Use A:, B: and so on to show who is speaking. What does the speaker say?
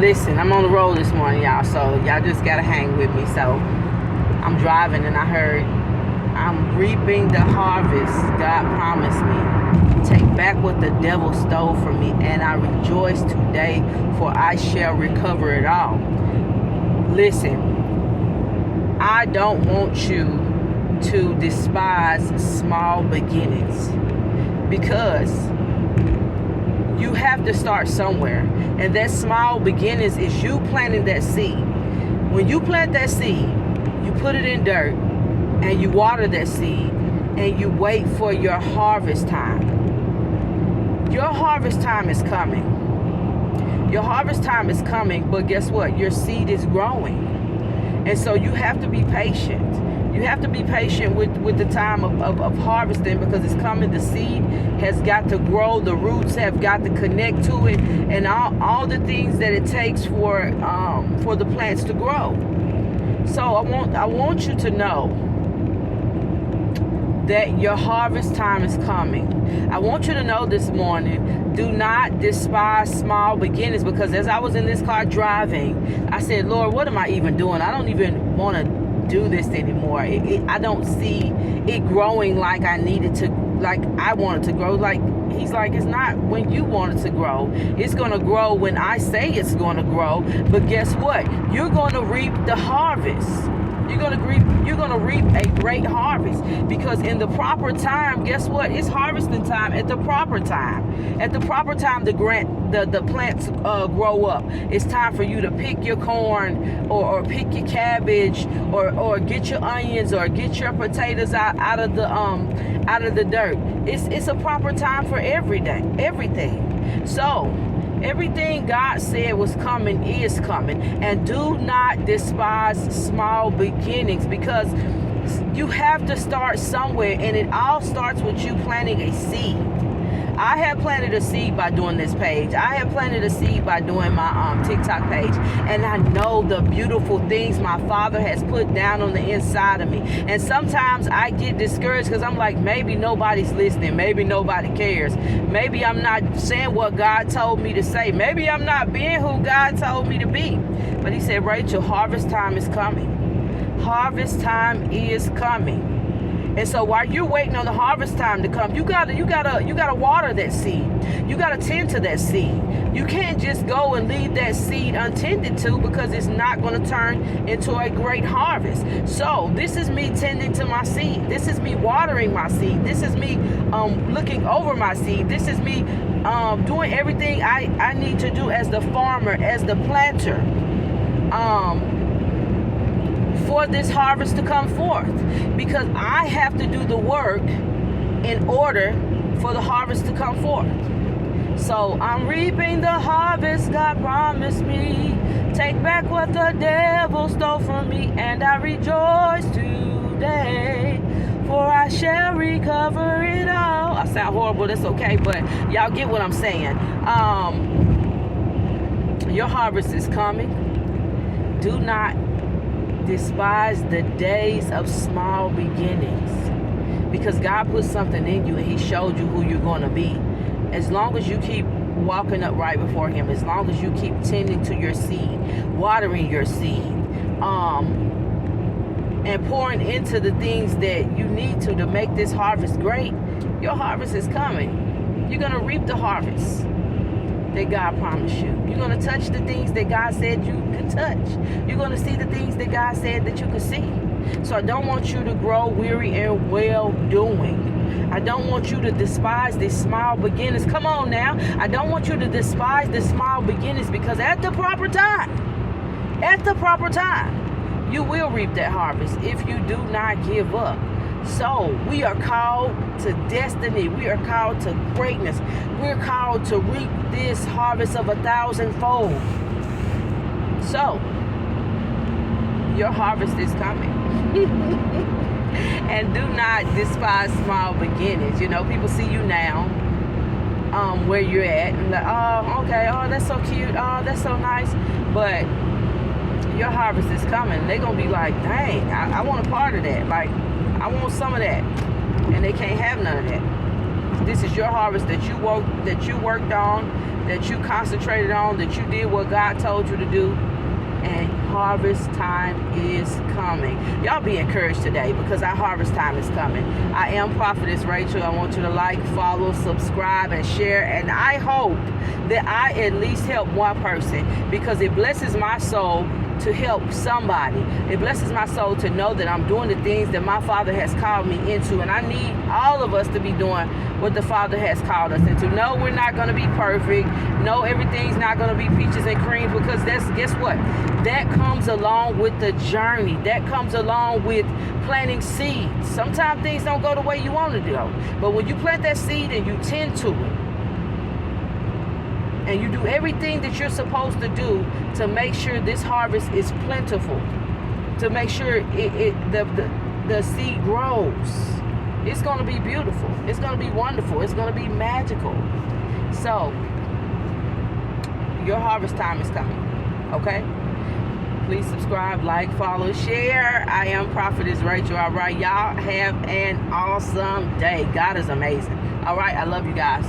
A: Listen, I'm on the road this morning, y'all, so y'all just gotta hang with me. So I'm driving and I heard, I'm reaping the harvest God promised me. Take back what the devil stole from me, and I rejoice today, for I shall recover it all. Listen, I don't want you to despise small beginnings, because you have to start somewhere. And that small beginnings is you planting that seed. When you plant that seed, you put it in dirt and you water that seed and you wait for your harvest time. Your harvest time is coming. Your harvest time is coming, but guess what? Your seed is growing. And so you have to be patient. You have to be patient with the time of harvesting, because it's coming. The seed has got to grow. The roots have got to connect to it, and all the things that it takes for the plants to grow. So I want you to know that your harvest time is coming. I want you to know this morning, do not despise small beginnings, because as I was in this car driving, I said, Lord, what am I even doing? I don't even want to do this anymore. I don't see it growing like I needed to, like I wanted to grow. Like he's like, it's not when you want it to grow. It's going to grow when I say it's going to grow. But guess what? You're going to reap the harvest. You're going to reap a great harvest, because in the proper time, guess what? It's harvesting time at the proper time. At the proper time, the plants grow up. It's time for you to pick your corn or pick your cabbage or get your onions or get your potatoes out of the dirt. It's a proper time for everything. So everything God said was coming is coming. And do not despise small beginnings, because you have to start somewhere, and it all starts with you planting a seed. I have planted a seed by doing this page. I have planted a seed by doing my TikTok page. And I know the beautiful things my Father has put down on the inside of me. And sometimes I get discouraged, because I'm like, maybe nobody's listening. Maybe nobody cares. Maybe I'm not saying what God told me to say. Maybe I'm not being who God told me to be. But he said, Rachel, harvest time is coming. Harvest time is coming. And so while you're waiting on the harvest time to come, you gotta water that seed. You gotta tend to that seed. You can't just go and leave that seed untended to, because it's not going to turn into a great harvest. So this is me tending to my seed. This is me watering my seed. This is me looking over my seed. This is me doing everything I need to do as the farmer, as the planter, for this harvest to come forth, because I have to do the work in order for the harvest to come forth. So I'm reaping the harvest God promised me. Take back what the devil stole from me, and I rejoice today, for I shall recover it all. I sound horrible, that's okay, but y'all get what I'm saying. Your harvest is coming. Do not despise the days of small beginnings, because God put something in you and he showed you who you're going to be. As long as you keep walking upright before him, as long as you keep tending to your seed, watering your seed, and pouring into the things that you need to make this harvest great, your harvest is coming. You're going to reap the harvest that God promised you. You're going to touch the things that God said you could touch. You're going to see the things that God said that you could see. So I don't want you to grow weary in well-doing. I don't want you to despise these small beginnings. Come on now. I don't want you to despise the small beginnings, because at the proper time, you will reap that harvest if you do not give up. So we are called to destiny. We are called to greatness. We're called to reap this harvest of 1,000-fold. So your harvest is coming. And do not despise small beginnings. You know, people see you now, where you're at, and like, oh, okay, oh, that's so cute, oh, that's so nice. But your harvest is coming. They're gonna be like, dang, I want a part of that. Like, I want some of that. And they can't have none of that. This is your harvest that you worked on, that you concentrated on, that you did what God told you to do. And harvest time is coming. Y'all be encouraged today, because our harvest time is coming. I am Prophetess Rachel. I want you to like, follow, subscribe, and share. And I hope that I at least help one person, because it blesses my soul to help somebody. It blesses my soul to know that I'm doing the things that my Father has called me into. And I need all of us to be doing what the Father has called us into. No, we're not going to be perfect. No, everything's not going to be peaches and cream, because guess what? That comes along with the journey. That comes along with planting seeds. Sometimes things don't go the way you want to go. But when you plant that seed and you tend to it, and you do everything that you're supposed to do to make sure this harvest is plentiful, to make sure the seed grows, it's going to be beautiful. It's going to be wonderful. It's going to be magical. So, your harvest time is coming. Okay? Please subscribe, like, follow, share. I am Prophetess Rachel. All right, y'all have an awesome day. God is amazing. All right, I love you guys.